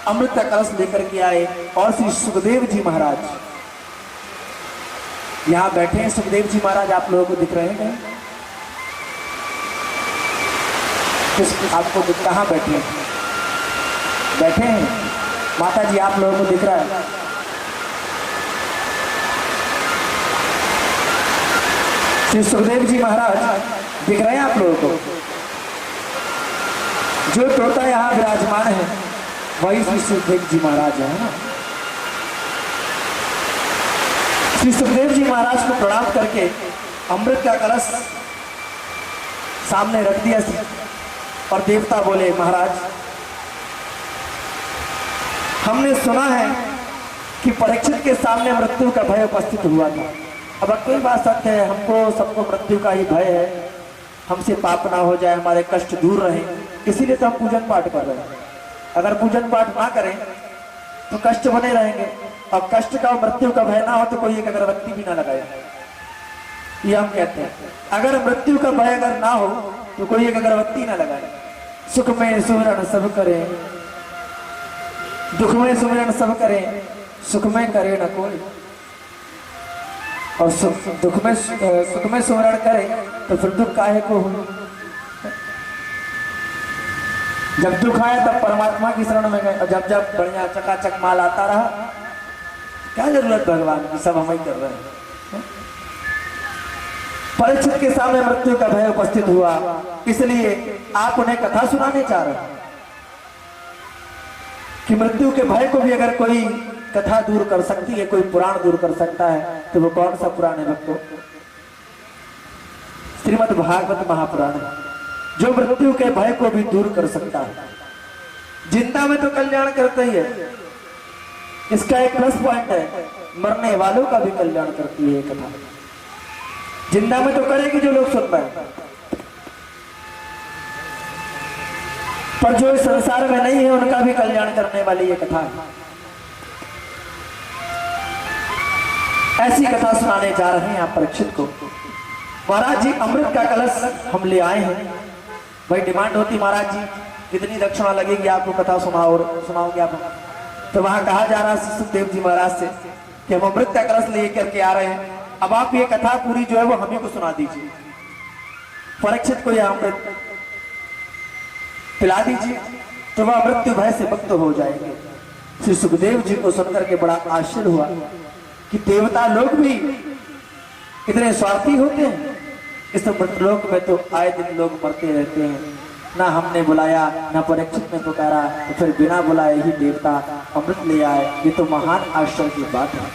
अमृत का कलश लेकर के आए और श्री सुखदेव जी महाराज यहाँ बैठे हैं। सुखदेव जी महाराज आप लोगों को दिख रहे हैं? आपको कहाँ बैठे हैं? बैठे हैं माता जी, आप लोगों को दिख रहा है? श्री सुखदेव जी महाराज दिख रहे हैं आप लोगों को? जो तोता यहाँ विराजमान है वही श्री सुखदेव जी महाराज है ना। श्री सुखदेव जी महाराज को प्रणाम करके अमृत का कलश सामने रख दिया और देवता बोले, महाराज हमने सुना है कि परीक्षित के सामने मृत्यु का भय उपस्थित हुआ था। अब कोई बात सत्य है, हमको सबको मृत्यु का ही भय है, हमसे पाप ना हो जाए, हमारे कष्ट दूर रहे, इसीलिए तो हम पूजन पाठ कर रहे हैं। अगर पूजन पाठ ना करें तो कष्ट बने रहेंगे, और कष्ट का मृत्यु का भय ना हो तो कोई एक अगरबत्ती भी ना लगाए, ये हम कहते हैं। अगर मृत्यु का भय अगर ना हो तो कोई एक अगरबत्ती ना लगाए। सुख में सुमिरन सब करें, दुख में सुमिरन सब करें, सुख में करे न कोई, और सुख में सुमिरन करें तो फिर दुख काहे को हो। जब दुख आया तब परमात्मा की शरण में गए, और जब जब बढ़िया चकाचक माल आता रहा, क्या जरूरत भगवान की, सब हम ही कर रहे हैं। परीक्षित के सामने मृत्यु का भय उपस्थित हुआ, इसलिए आप उन्हें कथा सुनाने चाह रहे हैं कि मृत्यु के भय को भी अगर कोई कथा दूर कर सकती है, कोई पुराण दूर कर सकता है, तो वो कौन सा पुराण है भक्तों? श्रीमद् भागवत महापुराण है, जो मृत्यु के भय को भी दूर कर सकता है। जिंदा में तो कल्याण करता ही है, इसका एक प्लस पॉइंट है, मरने वालों का भी कल्याण करती है कथा। जिंदा में तो करेगी जो लोग सुन पाए, पर जो इस संसार में नहीं है उनका भी कल्याण करने वाली ये कथा है। ऐसी कथा सुनाने जा रहे हैं आप परीक्षित को। महाराज जी अमृत का कलश हम ले आए हैं। भाई डिमांड होती, महाराज जी कितनी दक्षिणा लगेगी आपको कथा सुनाओगे आप? तो वहां कहा जा रहा है सुखदेव जी महाराज से कि हम अमृत का कलश लेकर के आ रहे हैं, अब आप ये कथा पूरी जो है वो हमें को सुना दीजिए। परीक्षित को यह अमृत पिला दीजिए तो वह मृत्यु भय से मुक्त हो जाएंगे। श्री सुखदेव जी को सुनकर के बड़ा आश्चर्य हुआ कि देवता लोग भी इतने स्वार्थी होते हैं। इस मृतलोक में तो आए दिन लोग मरते रहते हैं, ना हमने बुलाया ना परीक्षित ने पुकारा, तो फिर बिना बुलाए ही देवता अमृत ले आए। ये तो महान आश्चर्य की बात है।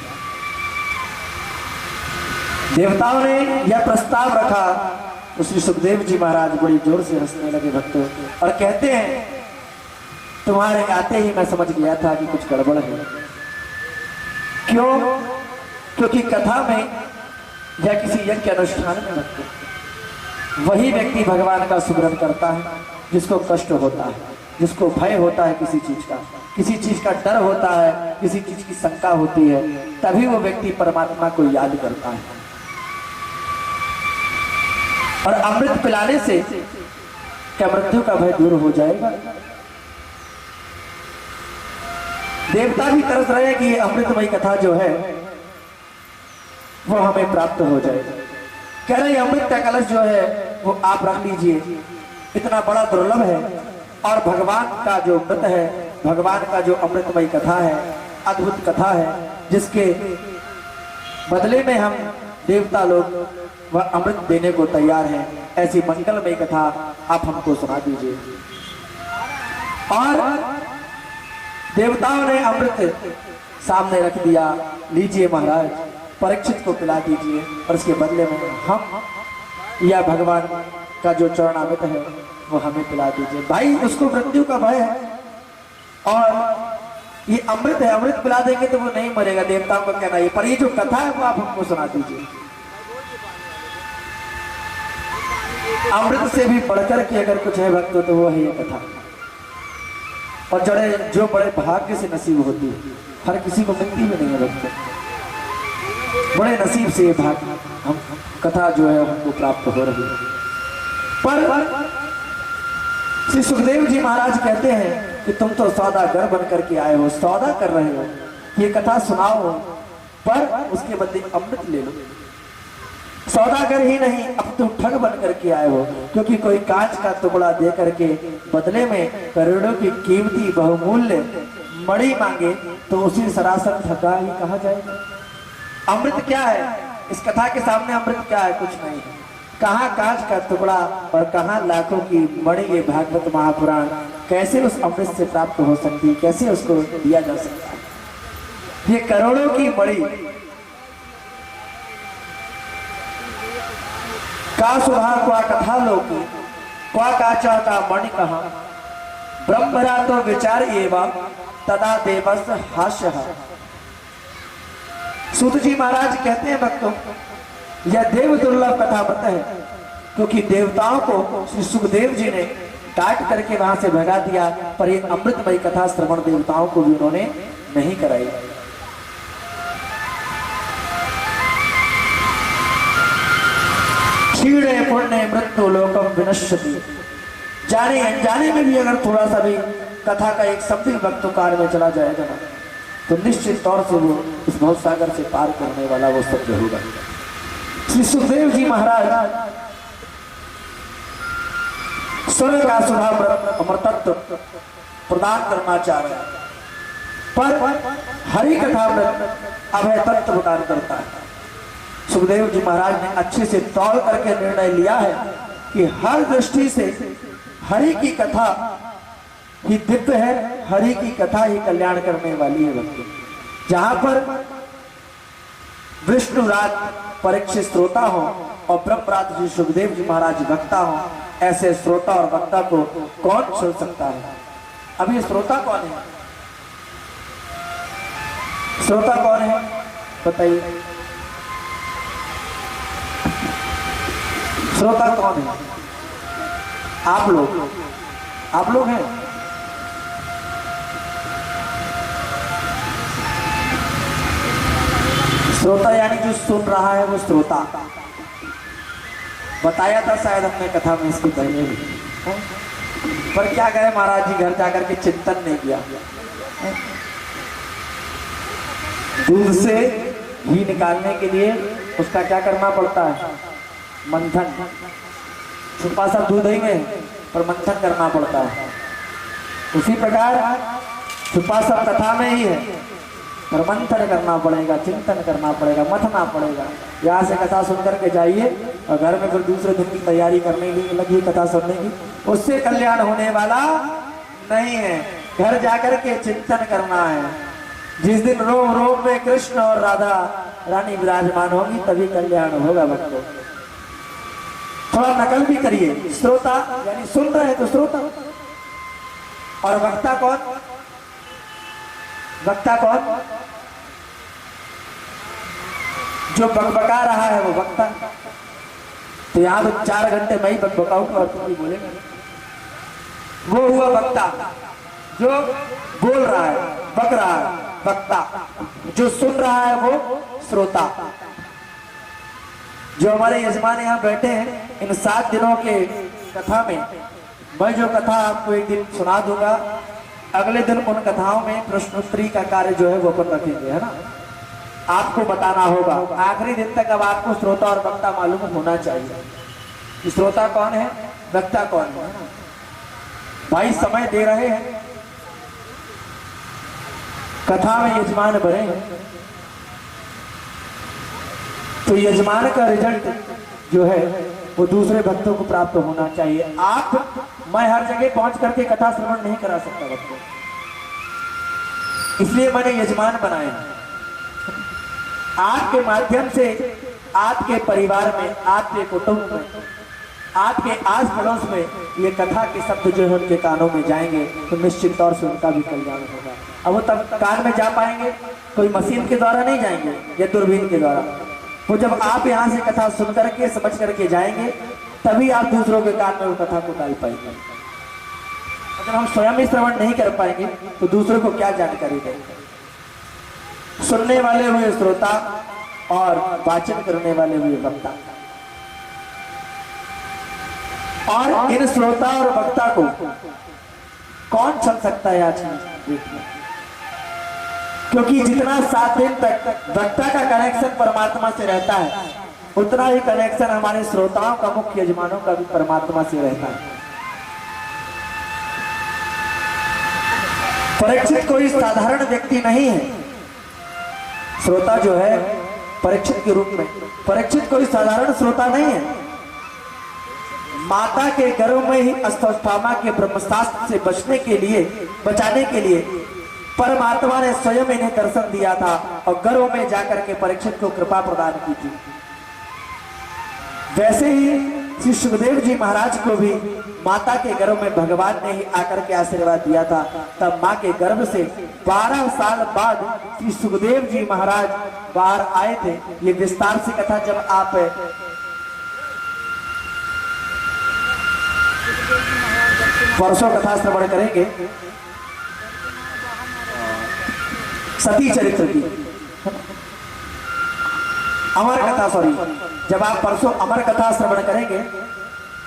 देवताओं ने यह प्रस्ताव रखा तो श्री सुखदेव जी महाराज बड़ी जोर से हंसने लगे भक्तों, और कहते हैं तुम्हारे आते ही मैं समझ गया था कि कुछ गड़बड़ है। क्यों? क्योंकि कथा में या किसी यज्ञ अनुष्ठान में भक्तों वही व्यक्ति भगवान का सुमिरन करता है जिसको कष्ट होता है, जिसको भय होता है, किसी चीज का डर होता है, किसी चीज की शंका होती है, तभी वो व्यक्ति परमात्मा को याद करता है। और अमृत पिलाने से क्या मृत्यु का भय दूर हो जाएगा? देवता भी तरस रहे हैं कि ये अमृतमयी कथा जो है वो हमें प्राप्त हो जाएगा। कह रहे अमृत का कलश जो है वो आप रख लीजिए, इतना बड़ा दुर्लभ है, और भगवान का जो अमृत है, भगवान का जो अमृतमयी कथा है, अद्भुत कथा है, जिसके बदले में हम देवता लोग वह अमृत देने को तैयार हैं। ऐसी मंगलमयी कथा आप हमको सुना दीजिए। और देवताओं ने अमृत सामने रख दिया, लीजिए महाराज परीक्षित को पिला दीजिए, और इसके बदले में हम या भगवान का जो चरणामृत है वो हमें पिला दीजिए। भाई उसको मृत्यु का भय है और ये अमृत है, अमृत पिला देंगे तो वो नहीं मरेगा, देवताओं का कहना है। पर ये जो कथा है वो आप हमको सुना दीजिए। अमृत से भी बढ़कर के अगर कुछ है भक्तों तो वो है ये कथा, और जो बड़े भाग्य से नसीब होती है, हर किसी को मिलती भी नहीं है भक्तों। बड़े नसीब से ये भाग्य हम कथा जो है हमको प्राप्त हो रही है। पर श्री सुखदेव जी महाराज कहते हैं कि कि तुम तो सौदागर बन करके आए हो, सौदा कर रहे हो, ये कथा सुनाओ, पर उसके बदले अमृत ले लो। सौदागर ही नहीं, अब तुम ठग बन करके आए हो, क्योंकि कोई कांच का टुकड़ा दे करके बदले में करोड़ों की कीमती बहुमूल्य मणि मांगे तो उसी सरासर ठगा ही कहा जाएगा। अमृत क्या है? इस कथा के सामने अमृत क्या है? कुछ नहीं। कहाँ कांच का टुकड़ा और कहाँ लाखों की मणि। ये भागवत महापुराण कैसे उस अमृत से प्राप्त हो सकती है, कैसे उसको दिया जा सकता है? ये करोड़ों की मणि का सुधा क्वा कथा लोकी क्वा काचा का मणि कहा ब्रह्मरा तो विचार एवं तदा देवस हास्य। सूत जी महाराज कहते हैं भक्तों, यह देव दुर्लभ कथा व्रत है, क्योंकि देवताओं को श्री सुखदेव जी ने काट करके वहां से भगा दिया, पर ये अमृतमयी कथा श्रवण देवताओं को भी उन्होंने नहीं कराई। क्षीणे पुण्य मृत्यु लोकम विनश्यति। जाने अनजाने में भी अगर थोड़ा सा भी कथा का एक शब्द भक्तों काल में चला जाएगा ना, तो निश्चित तौर से वो इस भव सागर से पार करने वाला वो सत्य होगा। श्री सुखदेव जी महाराज स्वर्ग का सुधा अमृतत्व प्रदान करना चाह रहे हैं, पर हरि कथा अभय तत्व प्रदान करता है। सुखदेव जी महाराज ने अच्छे से तौल करके निर्णय लिया है कि हर दृष्टि से हरि की कथा ही दिव्य है, हरि की कथा ही कल्याण करने वाली है भक्तों। जहां पर विष्णुराज परीक्षित श्रोता हो और ब्रह्मराज जी सुखदेव जी महाराज वक्ता हो, ऐसे श्रोता और वक्ता को कौन छोड़ सकता है? अब ये श्रोता कौन है? श्रोता कौन है बताइए? श्रोता कौन है? आप लोग हैं। श्रोता यानी जो सुन रहा है वो श्रोता। बताया था शायद हमने कथा में इसके पहले भी, पर क्या करें महाराज जी, घर जाकर के चिंतन नहीं किया। दूध से घी निकालने के लिए उसका क्या करना पड़ता है? मंथन। छुपा सा दूध ही में, पर मंथन करना पड़ता है। उसी प्रकार छुपा सा कथा में ही है, पर मंथन करना पड़ेगा, चिंतन करना पड़ेगा, मथना पड़ेगा। यहाँ से कथा सुन करके जाइए और घर में फिर दूसरे दिन की तैयारी करने की लगी कथा सुनने की, उससे कल्याण होने वाला नहीं है। घर जाकर के चिंतन करना है। जिस दिन रोम रोम में कृष्ण और राधा रानी विराजमान होगी तभी कल्याण होगा भक्तों। थोड़ा नकल भी करिए। श्रोता यानी सुन रहे हैं तो श्रोता, और वक्ता कौन? वक्ता कौन? जो बकबका रहा है वो वक्ता। तो यहाँ तो 4 घंटे मैं ही बकबकाऊंगा और तुम भी बोलेंगे, वो हुआ वक्ता। जो बोल रहा है, बक रहा है, वक्ता। जो सुन रहा है वो श्रोता। जो हमारे यजमान यहाँ बैठे हैं, इन 7 दिनों के कथा में मैं जो कथा आपको एक दिन सुना दूंगा, अगले दिन उन कथाओं में प्रश्नोत्तरी का कार्य जो है वो अपन रखेंगे, है ना। आपको बताना होगा आखिरी दिन तक। अब आपको श्रोता और वक्ता मालूम होना चाहिए कि श्रोता कौन है, वक्ता कौन है। भाई समय दे रहे हैं, कथा में यजमान बने हैं, तो यजमान का रिजल्ट जो है वो दूसरे भक्तों को प्राप्त होना चाहिए। मैं हर जगह पहुंच करके कथा श्रवण नहीं करा सकता भक्तों, इसलिए मैंने यजमान बनाए। आपके माध्यम से आपके परिवार में, आपके कुटुंब में, आपके आस पड़ोस में ये कथा के शब्द जो है उनके कानों में जाएंगे तो निश्चित तौर से उनका भी कल्याण होगा। अब वो तब कान में जा पाएंगे, कोई मशीन के द्वारा नहीं जाएंगे या दूरबीन के द्वारा। वो जब आप यहाँ से कथा सुन करके समझ करके जाएंगे तभी आप दूसरों के कान में वो कथा को डाल पाएंगे। अगर हम स्वयं ही श्रवण नहीं कर पाएंगे तो दूसरों को क्या जानकारी देंगे। सुनने वाले हुए श्रोता और वाचन करने वाले हुए वक्ता। और इन श्रोता और वक्ता को कौन चल सकता है आज की डेट में? क्योंकि जितना 7 दिन तक वक्ता का कनेक्शन परमात्मा से रहता है, उतना ही कनेक्शन हमारे श्रोताओं का, मुख्य यजमानों का भी परमात्मा से रहता है। परीक्षित कोई साधारण व्यक्ति नहीं है। श्रोता जो है परीक्षित के रूप में, परीक्षित कोई साधारण श्रोता नहीं है। माता के गर्भ में ही अश्वत्थामा के ब्रह्मशास्त्र से बचाने के लिए परमात्मा ने स्वयं इन्हें दर्शन दिया था और गर्भ में जाकर के परीक्षित को कृपा प्रदान की थी। वैसे ही श्री सुखदेव जी महाराज को भी माता के गर्भ में भगवान ने ही आकर के आशीर्वाद दिया था। तब माँ के गर्भ से 12 साल बाद श्री सुखदेव जी महाराज बाहर आए थे। ये विस्तार से कथा जब आप परसों कथा श्रवण करेंगे सती चरित्र की, अमर कथा, सॉरी, जब आप परसों अमर कथा श्रवण करेंगे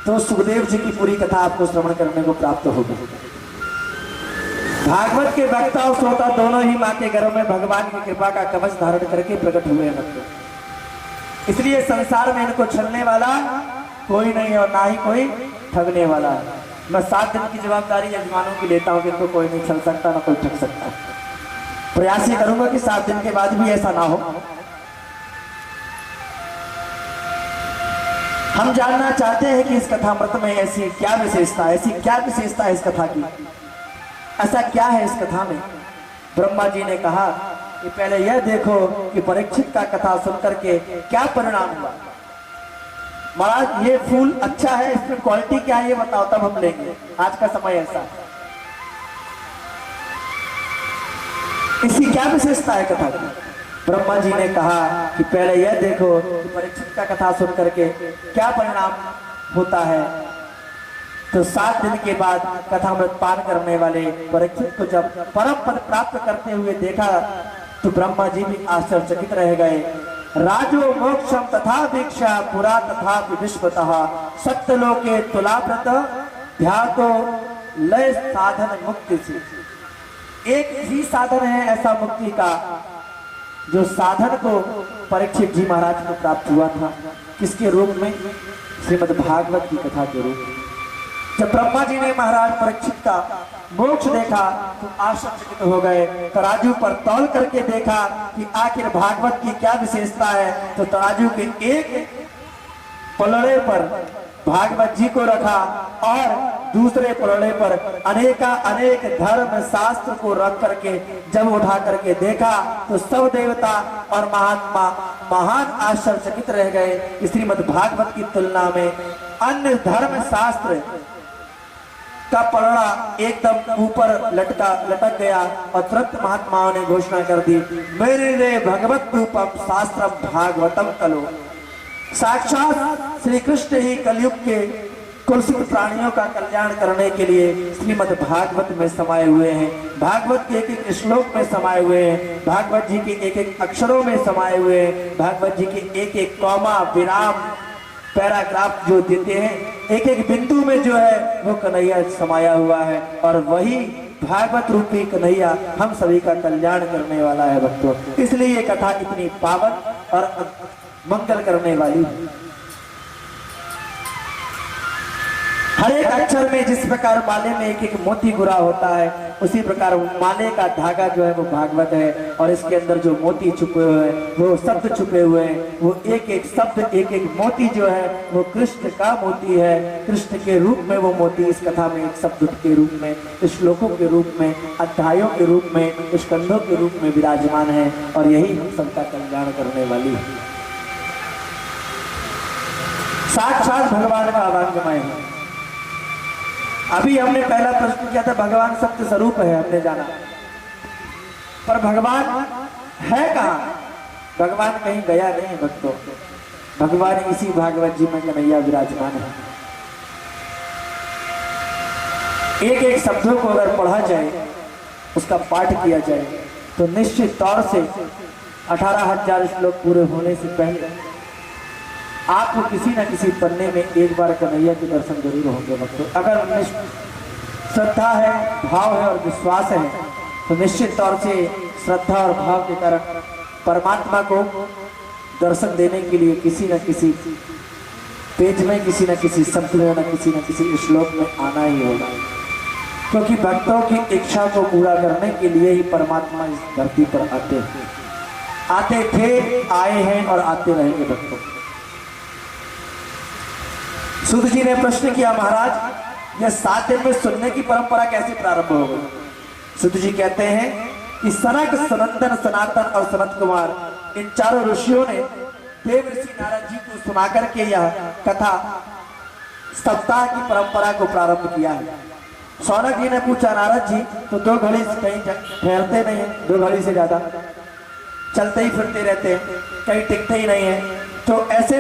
तो सुखदेव जी की पूरी कथा आपको श्रवण करने को प्राप्त होगी। भागवत के वक्ता और श्रोता दोनों ही मां के गर्भ में भगवान की कृपा का कवच धारण करके प्रकट हुए हैं भक्तों। इसलिए संसार में इनको छलने वाला कोई नहीं है और ना ही कोई ठगने वाला है। मैं 7 दिन की जवाबदारी यजमानों की लेता हूं कि इनको कोई नहीं छल सकता, ना कोई ठग सकता। प्रयास ये करूंगा कि 7 दिन के बाद भी ऐसा ना हो। हम जानना चाहते हैं कि इस कथामृत में ऐसी क्या विशेषता है इस कथा की, ऐसा क्या है इस कथा में। ब्रह्मा जी ने कहा कि पहले यह देखो कि परीक्षित का कथा सुनकर के क्या परिणाम हुआ। महाराज ये फूल अच्छा है, इसमें क्वालिटी क्या है ये बताओ, तब हम लेंगे। आज का समय ऐसा है। इसकी क्या विशेषता है कथा की? ब्रह्मा जी ने कहा कि पहले यह देखो कि परीक्षित का कथा सुन करके क्या परिणाम होता है। तो 7 दिन के बाद कथामृत पान करने वाले परीक्षित को जब परम पद प्राप्त करते हुए देखा तो ब्रह्मा जी भी आश्चर्यचकित रह गए। राजो मोक्षम तथा वीक्षा पुरा तथा विश्वतः सत्यलोके तुलाव्रत ध्यातो लय साधन मुक्ति से। एक ही साधन है ऐसा मुक्ति का जो साधन को परीक्षित जी महाराज को प्राप्त हुआ था। किसके रूप में? श्रीमद् भागवत की कथा के रूप में। जब ब्रह्मा जी ने महाराज परीक्षित का मोक्ष देखा तो आश्चर्यचकित हो गए। तराजू पर तौल करके देखा कि आखिर भागवत की क्या विशेषता है। तो तराजू के एक पलड़े पर भागवत जी को रखा और दूसरे पलड़े पर अनेक धर्म शास्त्र को रख करके जब उठा करके देखा तो सब देवता और महात्मा महान आश्चर्यचकित रह गए। श्रीमद् भागवत की तुलना में अन्य धर्म शास्त्र का पलड़ा एकदम ऊपर लटक गया और तुरंत महात्माओं ने घोषणा कर दी, मेरे रे भगवत रूपम शास्त्रम भागवतम कलो। साक्षात श्री कृष्ण ही कलयुग के कुलसित प्राणियों का कल्याण करने के लिए श्रीमद् भागवत में समाये हुए हैं। भागवत के एक श्लोक में समाये हुए हैं, भागवत जी के एक अक्षरों में समाये हुए हैं, भागवत जी के एक कॉमा विराम पैराग्राफ जो देते हैं, एक बिंदु में जो है वो कन्हैया समाया हुआ है। और वही भागवत रूपी कन्हैया हम सभी का कल्याण करने वाला है भक्तों। इसलिए ये कथा इतनी पावन और मंगल करने वाली है। हर एक अक्षर में जिस प्रकार माले में एक मोती गुरा होता है, उसी प्रकार माले का धागा जो है वो भागवत है। और इसके अंदर जो मोती छुपे हुए हैं, वो शब्द छुपे हुए हैं, वो एक शब्द एक मोती जो है वो कृष्ण का मोती है। कृष्ण के रूप में वो मोती इस कथा में एक शब्द के रूप में, श्लोकों के रूप में, अध्यायों के रूप में, स्कंधों के रूप में विराजमान है। और यही हम सबका कल्याण करने वाली है। साक्षात भगवान का आवांगमय है। अभी हमने पहला प्रश्न किया था भगवान सत्य स्वरूप है, हमने जाना, पर भगवान है कहाँ? भगवान कहीं गया नहीं है भक्तों। भगवान इसी भागवत जी में कन्हैया विराजमान है। एक शब्दों को अगर पढ़ा जाए, उसका पाठ किया जाए तो निश्चित तौर से 18,000 श्लोक पूरे होने से पहले आपको किसी न किसी पन्ने में एक बार कन्हैया के दर्शन जरूर होंगे भक्तों। अगर श्रद्धा है, भाव है और विश्वास है, तो निश्चित तौर से श्रद्धा और भाव के कारण परमात्मा को दर्शन देने के लिए किसी न किसी पेज में, किसी न किसी शब्द में, न किसी श्लोक में आना ही होगा, क्योंकि भक्तों की इच्छा को पूरा करने के लिए ही परमात्मा इस धरती पर आते थे, आए हैं और आते रहेंगे भक्तों। सूत जी ने प्रश्न किया, महाराज यह 7 दिन में सुनने की परंपरा कैसे प्रारंभ हो गई? सूत जी कहते हैं कि सनक, सनंदन, सनातन और सनत कुमार इन चारों ऋषियों ने देव ऋषि नारद जी को सुनाकर के यह कथा सप्ताह की परंपरा को प्रारंभ किया है। सौनक जी ने पूछा, नारद जी तो 2 घड़ी से कहीं ठहरते नहीं है, 2 घड़ी से ज्यादा चलते ही फिरते रहते हैं, कहीं टिकते ही नहीं है, तो ऐसे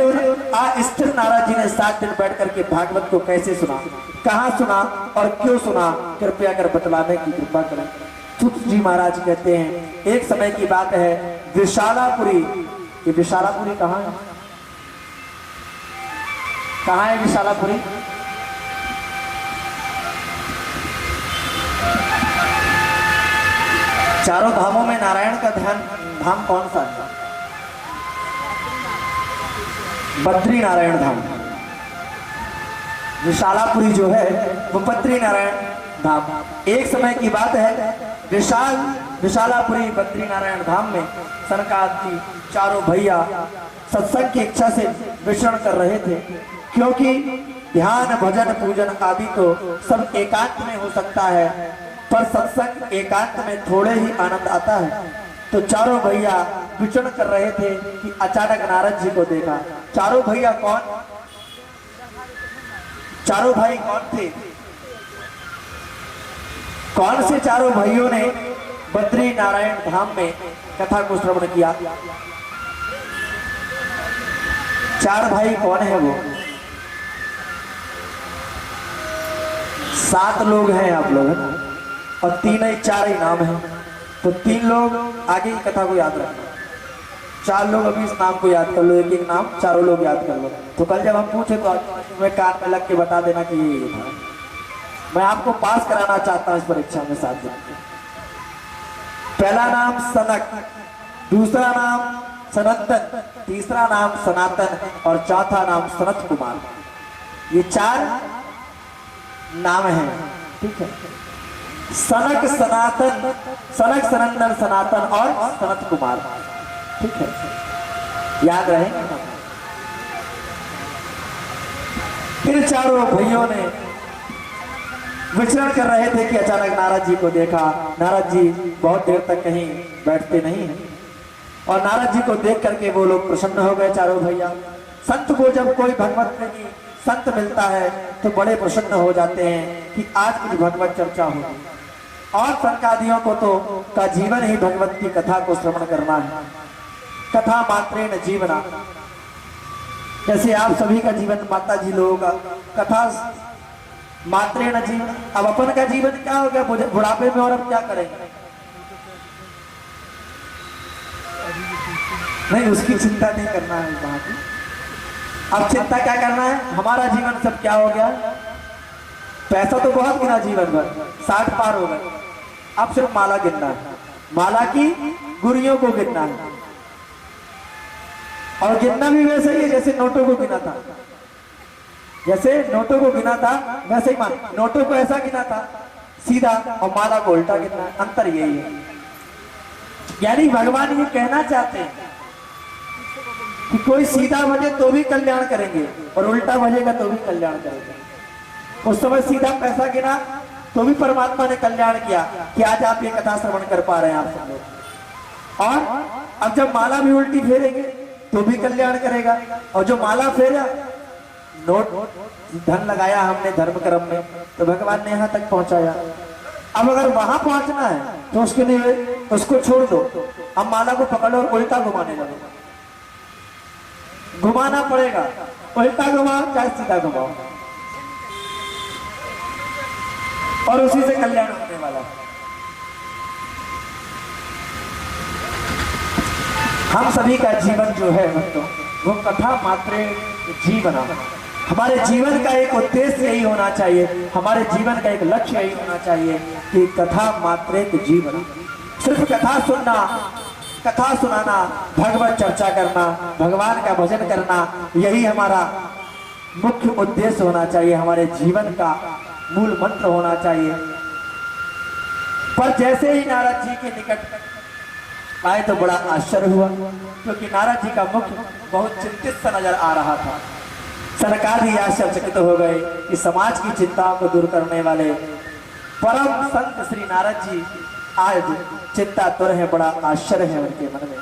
अस्थिर नारद जी ने 7 दिन बैठ करके भागवत को कैसे सुना, कहाँ सुना और क्यों सुना, कृपया कर बतलाने की कृपा करें। सूत जी महाराज कहते हैं, एक समय की बात है, विशालापुरी, ये विशालापुरी कहाँ है? कहाँ है विशालापुरी? चारों धामों में नारायण का धाम कौन सा है? बद्री नारायण धाम। विशालापुरी जो है वो बद्री नारायण धाम। एक समय की बात है, विशालापुरी बद्री नारायण धाम में सनकादि चारों भैया सत्संग की इच्छा से विचरण कर रहे थे, क्योंकि ध्यान, भजन, पूजन आदि तो सब एकांत में हो सकता है, पर सत्संग एकांत में थोड़े ही आनंद आता है। तो चारों भैया विचरण कर रहे थे कि अचानक नारद जी को देखा। चारों भैया कौन? चारों भाई कौन थे? कौन से चारों भाइयों ने बद्री नारायण धाम में कथा को श्रवण किया? 4 भाई कौन है वो? 7 लोग हैं आप लोग, और 3 ही 4 ही नाम है, तो 3 लोग आगे की कथा को याद रखना, 4 लोग अभी इस नाम को याद कर लो, एक एक नाम चारों लोग याद कर लो। तो कल जब हम पूछे तो मैं कान में लग के बता देना कि ये था। मैं आपको पास कराना चाहता हूं इस परीक्षा में 7 दिन। पहला नाम सनक, दूसरा नाम सनंदन, तीसरा नाम सनातन और चौथा नाम सनत कुमार। ये 4 नाम हैं, ठीक है। सनक, सनातन, सनक, सनंदन, सनातन और सनत कुमार, ठीक है, याद रहे। फिर चारों भाइयों ने विचरण कर रहे थे कि अचानक नारद जी को देखा। नारद जी बहुत देर तक कहीं बैठते नहीं हैं, और नारद जी को देख करके वो लोग प्रसन्न हो गए चारों भैया। संत को जब कोई भगवत प्रेमी संत मिलता है तो बड़े प्रसन्न हो जाते हैं कि आज कुछ भगवत चर्चा होगी, और संकादियों को तो का जीवन ही भगवत की कथा को श्रवण करना है। कथा मात्रेण जीवना, जैसे आप सभी का जीवन, माता जी लोगों का कथा मात्रेण जीवन। अब अपन का जीवन क्या हो गया बुढ़ापे में, और अब क्या करेंगे? नहीं, उसकी चिंता नहीं करना है वहां की। अब चिंता क्या करना है? हमारा जीवन सब क्या हो गया? पैसा तो बहुत गिना जीवन भर, 60 पार हो गए, अब सिर्फ माला गिनना है, माला की गुरियों को गिनना है। और गिनना भी वैसे ही जैसे नोटों को गिना था, जैसे नोटों को गिना था वैसे ही मान, नोटों को ऐसा गिना था सीधा, और माला को उल्टा गिनना, अंतर यही है। यानी भगवान ये कहना चाहते हैं कि कोई सीधा भजे तो भी कल्याण करेंगे, और उल्टा भजेगा तो भी कल्याण करेंगे। उस समय सीधा पैसा गिना तो भी परमात्मा ने कल्याण किया कि आज आप ये कथा श्रवण कर पा रहे हैं आप सब लोग। और अब जब माला भी उल्टी फेरेंगे तो भी कल्याण करेगा, और जो माला फेरा, नोट धन लगाया हमने धर्म कर्म में, तो भगवान ने यहाँ तक पहुंचाया। अब अगर वहां पहुंचना है तो उसके लिए उसको छोड़ दो, अब माला को पकड़ो और उल्टा घुमाने लगो, घुमाना पड़ेगा, उल्टा घुमाओ चाहे सीधा घुमाओ, और उसी से कल्याण होने वाला। हम सभी का जीवन जो है भक्तों, वो कथा मात्र जीवना, हमारे जीवन का एक उद्देश्य यही होना चाहिए, हमारे जीवन का एक लक्ष्य यही होना चाहिए कि कथा मात्रेक जीवन, सिर्फ कथा सुनना, कथा सुनाना, भगवत चर्चा करना, भगवान का भजन करना, यही हमारा मुख्य उद्देश्य होना चाहिए, हमारे जीवन का मूल मंत्र होना चाहिए। पर जैसे ही नारद जी के निकट आए तो बड़ा आश्चर्य हुआ, क्योंकि नारद जी का मुख बहुत चिंतित सा नजर आ रहा था। सरकार ही आश्चर्यचकित हो गए कि समाज की चिंताओं को दूर करने वाले परम संत श्री नारद जी आज चिंता तुर है, बड़ा आश्चर्य है उनके मन में।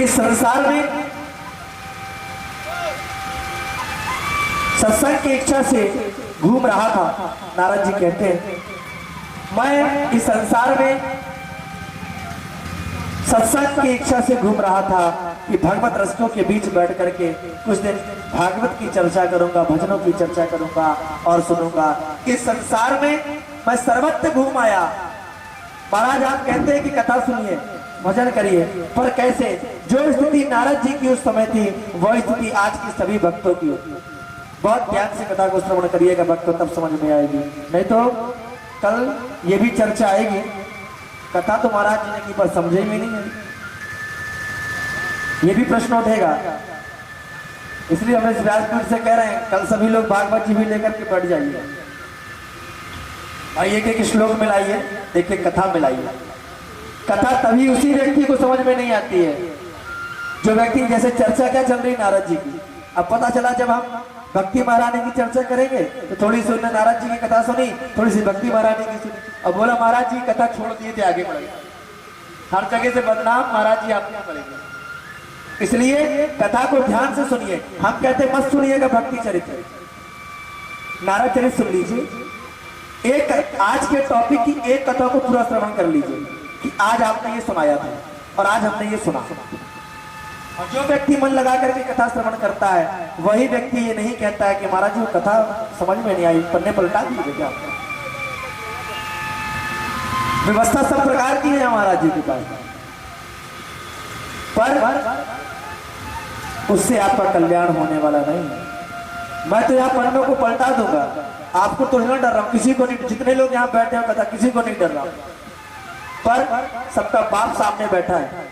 इस संसार में सत्संग की इच्छा से घूम रहा था। नारद जी कहते हैं, मैं इस संसार में सत्संग की इच्छा से घूम रहा था कि भगवत रस्तों के बीच बैठ करके कुछ दिन भागवत की चर्चा करूंगा, भजनों की चर्चा करूंगा और सुनूंगा। इस संसार में मैं सर्वत्र घूम आया। महाराज आप कहते हैं कि कथा सुनिए, भजन करिए, पर कैसे? जो स्थिति नारद जी की उस समय थी वह स्थिति आज की सभी भक्तों की होती है। बहुत ध्यान से कथा को श्रवण करिएगा भक्तों, तब समझ में आएगी, नहीं तो कल ये भी चर्चा आएगी, कथा तो महाराज जी ने की पर समझे ही नहीं है, ये भी प्रश्न उठेगा। इसलिए हम इस व्यासपीठ से कह रहे हैं कल सभी लोग भागवत जी भी लेकर के बैठ जाइए और एक एक श्लोक मिलाइए, एक एक कथा मिलाइए। कथा तभी उसी व्यक्ति को समझ में नहीं आती है जो व्यक्ति, जैसे चर्चा क्या चल रही नारद जी की, अब पता चला जब हम भक्ति महारानी की चर्चा करेंगे तो थोड़ी सी उन्होंने नारद जी की कथा सुनी, थोड़ी सी भक्ति महारानी की सुनी, अब बोला महाराज जी कथा छोड़ दिए थे, आगे बढ़े। हर जगह से बदनाम महाराज जी आपको करेंगे। इसलिए कथा को ध्यान से सुनिए। हम कहते मत सुनिएगा भक्ति चरित्र, नारद चरित्र सुन लीजिए। एक आज के टॉपिक की एक कथा को पूरा श्रवण कर लीजिए कि आज आपने ये सुनाया था और आज हमने ये सुना। और जो व्यक्ति मन लगा करके कथा श्रवण करता है वही व्यक्ति ये नहीं कहता है कि महाराज जी कथा समझ में नहीं आई, पन्ने पलटा दीजिए क्या। व्यवस्था सब प्रकार की है महाराज जी के पास, पर उससे आपका कल्याण होने वाला नहीं है। मैं तो यहाँ पन्नों को पलटा दूंगा, आपको तो नहीं डर रहा हूं, किसी को नहीं, जितने लोग यहाँ बैठे हो कथा किसी को नहीं डर रहा हूं, पर सबका बाप सामने बैठा है,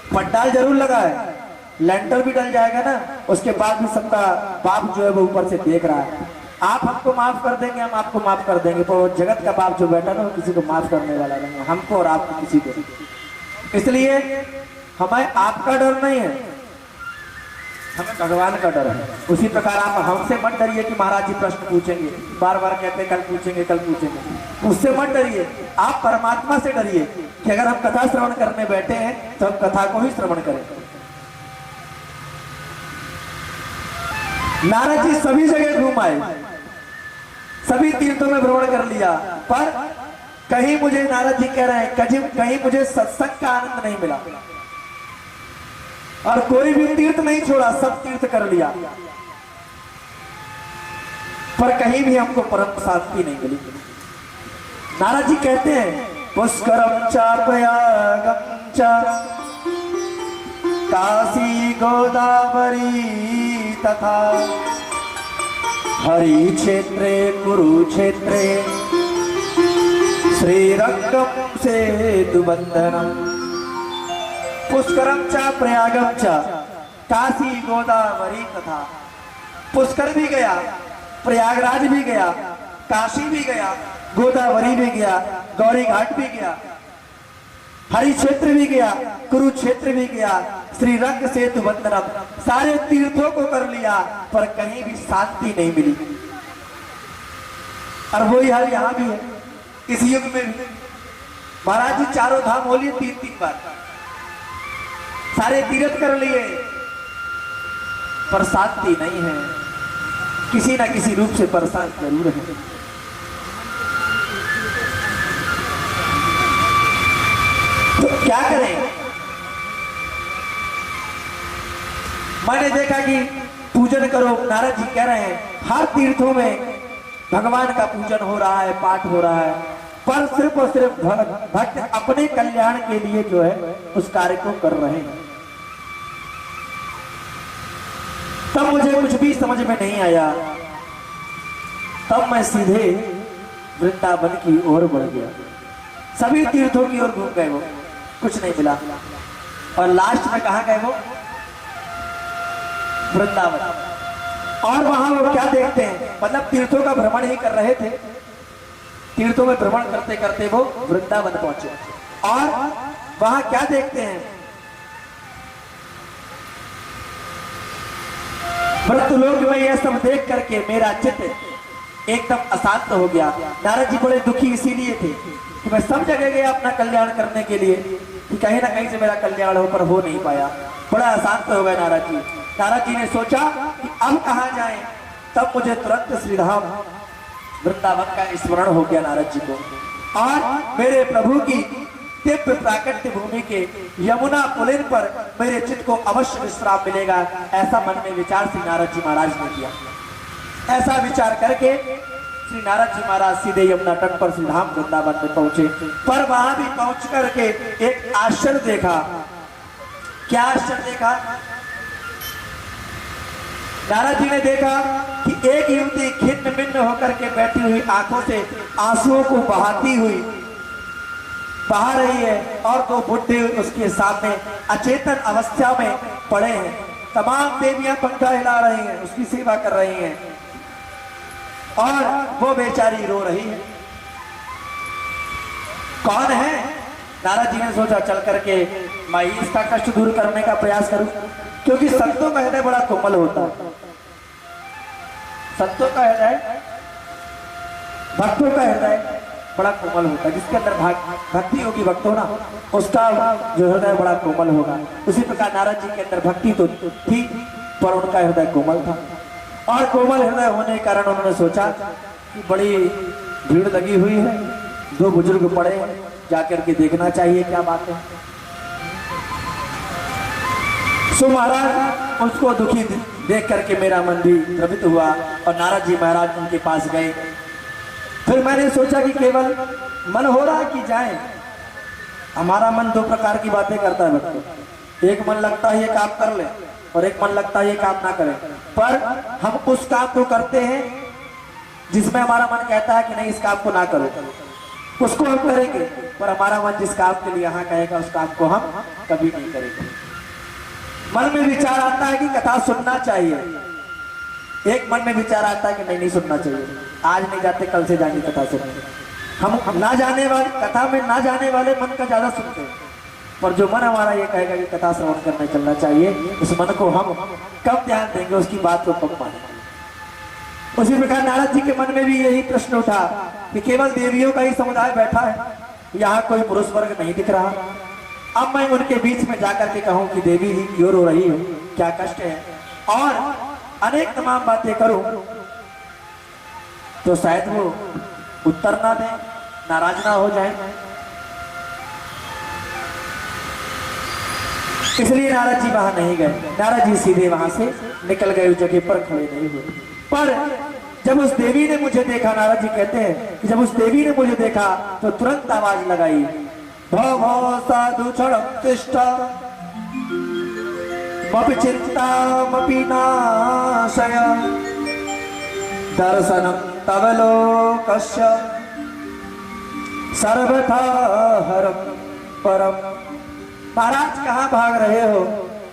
पंडाल जरूर लगा है, लेंटर भी डल जाएगा ना, उसके बाद भी सबका बाप जो है वो ऊपर से देख रहा है। आप हमको माफ कर देंगे, हम आपको माफ कर देंगे, पर वो जगत का बाप जो बैठा ना वो किसी को माफ करने वाला नहीं है, हमको और आपको किसी को। इसलिए हमें आपका डर नहीं है, हमें भगवान का डर है। उसी प्रकार आप हमसे मत डरिए कि महाराज जी प्रश्न पूछेंगे, बार बार कहते हैं कल पूछेंगे कल पूछेंगे, उससे मत डरिए। आप परमात्मा से डरिए कि अगर हम कथा श्रवण करने बैठे हैं तो हम कथा को ही श्रवण करें। नारद जी सभी जगह घूम आए, सभी तीर्थों में भ्रमण कर लिया, पर कहीं मुझे नारद जी कह रहे हैं कहीं मुझे सत्संग का आनंद नहीं मिला और कोई भी तीर्थ नहीं छोड़ा, सब तीर्थ कर लिया, पर कहीं भी हमको परम शांति नहीं मिली। नारद जी कहते हैं पुष्करम च प्रयागम च काशी गोदावरी तथा हरि क्षेत्रे कुरुक्षेत्रे श्रीरंगम सेतु बंधनम। पुष्करम च प्रयागम च काशी गोदावरी तथा, पुष्कर भी गया, प्रयागराज भी गया, काशी भी गया, गोदावरी भी गया, गौरी घाट भी गया, हरि क्षेत्र भी गया, कुरुक्षेत्र भी गया, श्रीरंग सेतु बंधनम, सारे तीर्थों को कर लिया, पर कहीं भी शांति नहीं मिली। और वही हाल यहाँ भी है, इस युग में भी। महाराज जी चारों धाम हो लिए 3-3 बार, सारे तीर्थ कर लिए, पर शांति नहीं है, किसी ना किसी रूप से परेशान जरूर है। तो क्या करें? मैंने देखा कि पूजन करो, नारद जी कह रहे हैं हर तीर्थों में भगवान का पूजन हो रहा है, पाठ हो रहा है, पर सिर्फ और सिर्फ भक्त अपने कल्याण के लिए जो है उस कार्य को कर रहे हैं। तब मुझे कुछ भी समझ में नहीं आया, तब मैं सीधे वृंदावन की ओर बढ़ गया। सभी तीर्थों की ओर घूम गए, वो कुछ नहीं मिला, और लास्ट में कहां गए वो? वृंदावन। और वहां वो क्या देखते हैं, मतलब तीर्थों का भ्रमण ही कर रहे थे, तीर्थों में भ्रमण करते करते वो वृंदावन पहुंचे, और वहां क्या देखते हैं? मृत्युलोक में यह सब देख करके मेरा चित्त एकदम अशांत हो गया। नारद जी बड़े दुखी इसीलिए थे कि मैं सब जगह गया अपना कल्याण करने के लिए कि कहीं ना कहीं से मेरा कल्याण हो, पर हो नहीं पाया। बड़ा अशांत हो गए नारद जी। नारद जी ने सोचा कि अब कहाँ जाएं। तब मुझे तुरंत श्रीधाम वृंदावन का स्मरण हो गया नारद जी को, और मेरे प्रभु की दिव्य प्राकृत्य भूमि के यमुना पुलिन पर मेरे चित्त को अवश्य विश्राम मिलेगा, ऐसा मन में विचार श्री नारद जी महाराज ने किया। ऐसा विचार करके श्री नारद जी महाराज सीधे यमुना तट पर श्री धाम वृंदावन में पहुंचे। पर वहां भी पहुंच करके एक आश्चर्य देखा। क्या आश्चर्य देखा? नारद जी ने देखा कि एक युवती खिन्न मिन्न होकर के बैठी हुई, आंखों से आंसुओं को बहाती हुई बहा रही है, और दो बुढ़े उसके सामने अचेतन अवस्था में पड़े हैं। तमाम देवियां पंखा हिला रही हैं, उसकी सेवा कर रही हैं, और वो बेचारी रो रही है। कौन है? नारद जी ने सोचा चल करके मैं इसका कष्ट दूर करने का प्रयास करूं, क्योंकि संतों का हृदय बड़ा कोमल होता है। संतों का हृदय, भक्तों का हृदय बड़ा कोमल होता है। जिसके अंदर भक्ति होगी भक्त हो ना, उसका जो हृदय बड़ा कोमल होगा। उसी प्रकार नारद जी के अंदर भक्ति तो थी, पर उनका हृदय कोमल था, और कोमल हृदय होने के कारण उन्होंने सोचा कि बड़ी भीड़ लगी हुई है, दो बुजुर्ग पड़े हैं, जाकर के देखना चाहिए क्या बात है। सो महाराज उसको दुखी देख करके मेरा मन भी द्रवित हुआ, और नारद जी महाराज उनके पास गए। फिर मैंने सोचा कि केवल मन हो रहा है कि जाएं। हमारा मन दो प्रकार की बातें करता है भक्तों। एक मन लगता है ये काम कर ले, और एक मन लगता है ये काम ना करें। पर हम उस काम को करते हैं जिसमें हमारा मन कहता है कि नहीं, इस काम को ना करो, उसको हम करेंगे। पर हमारा मन जिस काम के लिए यहाँ कहेगा, उस काम को हम कभी नहीं करेंगे। मन में विचार आता है कि कथा सुनना चाहिए, एक मन में विचार आता है कि नहीं सुनना चाहिए, आज नहीं जाते कल से जाएंगे कथा सुनने। हम ना जाने वाले, कथा में ना जाने वाले मन का ज्यादा सुनते हैं, पर जो मन हमारा ये कहेगा कि कथा श्रवण करने चलना चाहिए, उस मन को हम कब ध्यान देंगे, उसकी बात को कब मानेंगे। उसी प्रकार नारद जी के मन में भी यही प्रश्न उठा कि केवल देवियों का ही समुदाय बैठा है, यहाँ कोई पुरुष वर्ग नहीं दिख रहा। अब मैं उनके बीच में जाकर के कहूँ कि देवी ही क्यों रो रही है, क्या कष्ट है, और अनेक तमाम बातें करूं तो शायद वो उत्तर ना दें, नाराज ना हो जाए। इसलिए नारद जी वहां नहीं गए। नारद जी सीधे वहां से निकल गए, उस जगह पर खड़े नहीं हुए। पर जब उस देवी ने मुझे देखा, नारद जी कहते हैं कि जब उस देवी ने मुझे देखा तो तुरंत आवाज लगाई, भव भव साधु क्षण तिष्ठ मपि चिंतामपि नाशय दर्शनम तव लोकस्य सर्वथा हरम परम। महाराज कहाँ भाग रहे हो,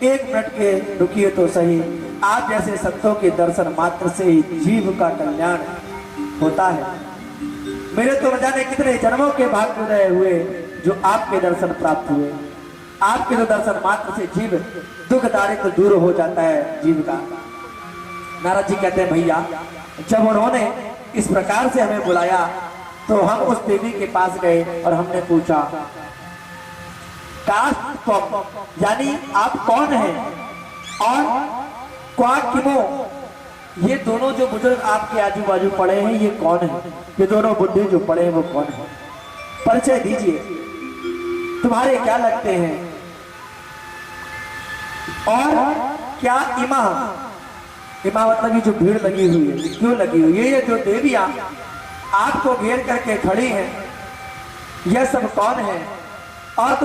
एक मिनट के रुकिए तो सही। आप जैसे संतों के दर्शन मात्र से ही जीव का कल्याण होता है। मेरे तो न जाने कितने जन्मों के भाग्योदय हुए जो आपके दर्शन प्राप्त हुए। आपके तो दर्शन मात्र से जीव दुख दारिद्र दूर हो जाता है जीव का। नारद जी कहते हैं भैया, जब उन्होंने इस प्रकार से हमें बुलाया तो हम उस देवी के पास गए और हमने पूछा, यानी आप कौन हैं, और क्वा किमो, ये दोनों जो बुजुर्ग आपके आजू बाजू पड़े हैं ये कौन है, ये दोनों बुढ़े जो पड़े हैं वो कौन है, परिचय दीजिए, तुम्हारे क्या लगते हैं, और क्या इमा मतलब ये जो भीड़ लगी हुई है क्यों लगी हुई है, ये जो देवियां आपको घेर करके खड़ी हैं यह सब कौन है और